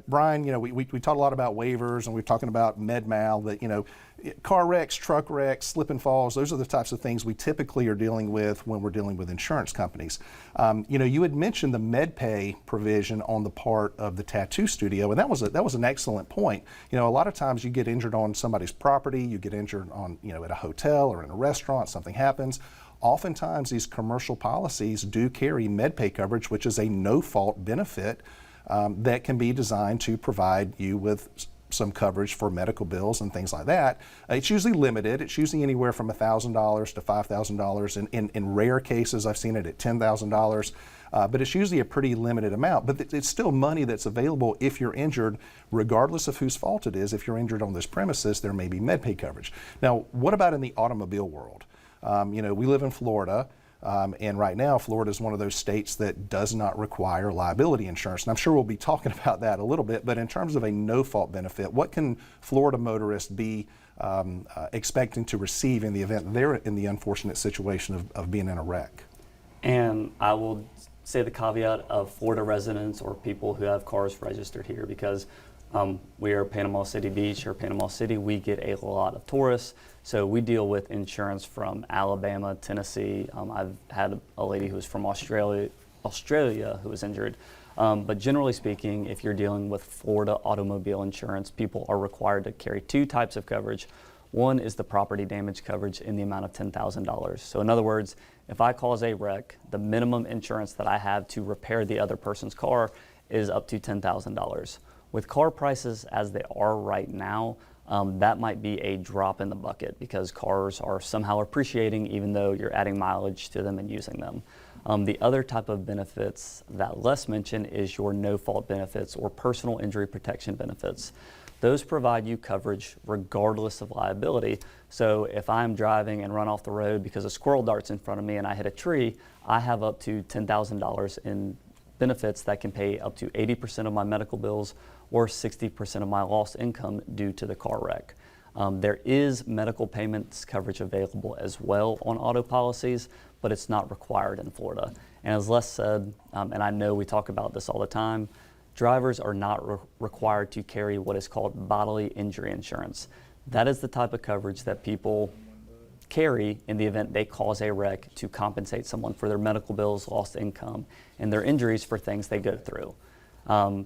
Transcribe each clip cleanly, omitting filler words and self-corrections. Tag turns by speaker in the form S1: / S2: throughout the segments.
S1: Brian, we talked a lot about waivers, and we're talking about med mal, that, car wrecks, truck wrecks, slip and falls, those are the types of things we typically are dealing with when we're dealing with insurance companies. You had mentioned the med pay provision on the part of the tattoo studio, and that was an excellent point. A lot of times you get injured on somebody's property, you get injured on, at a hotel or in a restaurant, something happens. Oftentimes these commercial policies do carry med pay coverage, which is a no-fault benefit that can be designed to provide you with some coverage for medical bills and things like that. It's usually limited. It's usually anywhere from $1,000 to $5,000. In rare cases, I've seen it at $10,000. But it's usually a pretty limited amount. But it's still money that's available if you're injured, regardless of whose fault it is. If you're injured on this premises, there may be med pay coverage. Now, what about in the automobile world? We live in Florida. And right now, Florida is one of those states that does not require liability insurance. And I'm sure we'll be talking about that a little bit, but in terms of a no-fault benefit, what can Florida motorists be expecting to receive in the event they're in the unfortunate situation of being in a wreck?
S2: And I will say the caveat of Florida residents or people who have cars registered here, because we are Panama City Beach or Panama City. We get a lot of tourists, so we deal with insurance from Alabama, Tennessee. I've had a lady who was from Australia who was injured. But generally speaking, if you're dealing with Florida automobile insurance, people are required to carry two types of coverage. One is the property damage coverage in the amount of $10,000. So in other words, if I cause a wreck, the minimum insurance that I have to repair the other person's car is up to $10,000. With car prices as they are right now, that might be a drop in the bucket because cars are somehow appreciating even though you're adding mileage to them and using them. The other type of benefits that Les mentioned is your no-fault benefits or personal injury protection benefits. Those provide you coverage regardless of liability. So if I'm driving and run off the road because a squirrel darts in front of me and I hit a tree, I have up to $10,000 in benefits that can pay up to 80% of my medical bills or 60% of my lost income due to the car wreck. There is medical payments coverage available as well on auto policies, but it's not required in Florida. And as Les said, and I know we talk about this all the time, drivers are not required to carry what is called bodily injury insurance. That is the type of coverage that people carry in the event they cause a wreck to compensate someone for their medical bills, lost income, and their injuries for things they go through.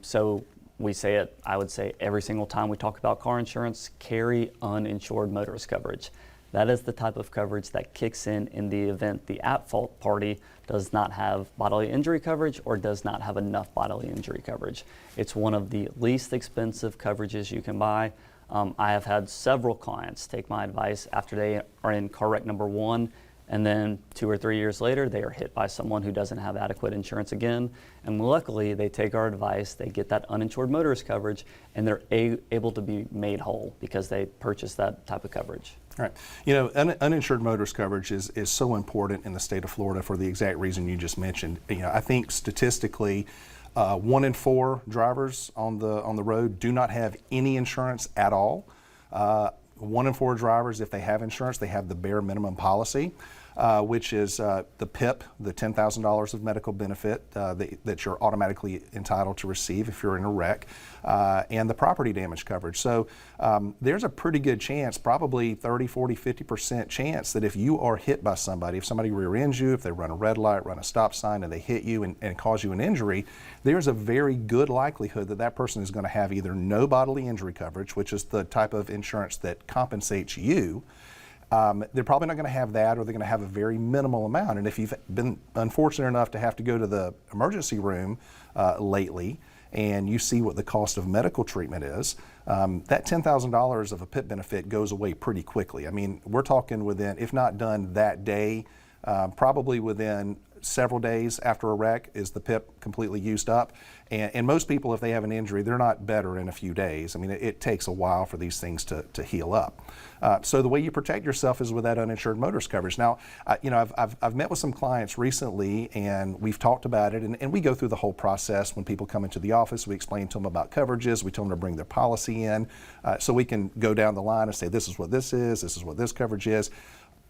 S2: So we say it, I would say every single time we talk about car insurance, carry uninsured motorist coverage. That is the type of coverage that kicks in the event the at-fault party does not have bodily injury coverage or does not have enough bodily injury coverage. It's one of the least expensive coverages you can buy. I have had several clients take my advice after they are in car wreck number one, and then 2 or 3 years later, they are hit by someone who doesn't have adequate insurance again. And luckily, they take our advice, they get that uninsured motorist coverage, and they're able to be made whole because they purchased that type of coverage.
S1: All right. Uninsured motorist coverage is so important in the state of Florida for the exact reason you just mentioned. I think statistically, 1 in 4 drivers on the road do not have any insurance at all. 1 in 4 drivers, if they have insurance, they have the bare minimum policy, which is the PIP, the $10,000 of medical benefit that you're automatically entitled to receive if you're in a wreck, and the property damage coverage. So there's a pretty good chance, probably 30, 40, 50% chance that if you are hit by somebody, if somebody rear ends you, if they run a red light, run a stop sign, and they hit you and cause you an injury, there's a very good likelihood that that person is going to have either no bodily injury coverage, which is the type of insurance that compensates you. They're probably not going to have that, or they're going to have a very minimal amount. And if you've been unfortunate enough to have to go to the emergency room lately, and you see what the cost of medical treatment is, that $10,000 of a PIP benefit goes away pretty quickly. I mean, we're talking within, if not done that day, probably within several days after a wreck is the PIP completely used up. And most people, if they have an injury, they're not better in a few days. I mean, it takes a while for these things to heal up. So the way you protect yourself is with that uninsured motorist coverage. Now, I've met with some clients recently, and we've talked about it, and we go through the whole process. When people come into the office, we explain to them about coverages. We tell them to bring their policy in, so we can go down the line and say, this is what this is what this coverage is.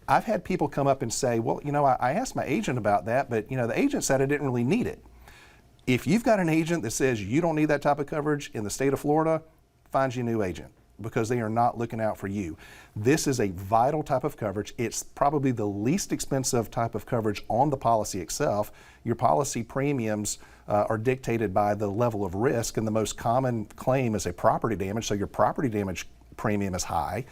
S1: I've had people come up and say, well, I asked my agent about that, but the agent said I didn't really need it. If you've got an agent that says you don't need that type of coverage in the state of Florida, find you a new agent, because they are not looking out for you. This is a vital type of coverage. It's probably the least expensive type of coverage on the policy itself. Your policy premiums are dictated by the level of risk, and the most common claim is a property damage, so your property damage premium is high.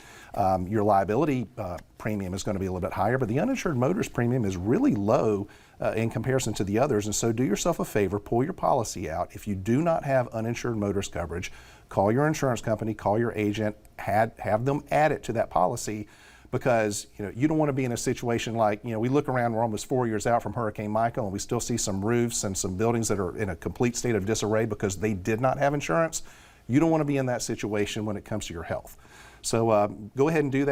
S1: Your liability premium is going to be a little bit higher, but the uninsured motorist premium is really low in comparison to the others. And so do yourself a favor, pull your policy out. If you do not have uninsured motorist coverage, call your insurance company, call your agent, have them add it to that policy, because you don't want to be in a situation like, we look around, we're almost 4 years out from Hurricane Michael, and we still see some roofs and some buildings that are in a complete state of disarray because they did not have insurance. You don't want to be in that situation when it comes to your health. So go ahead and do that.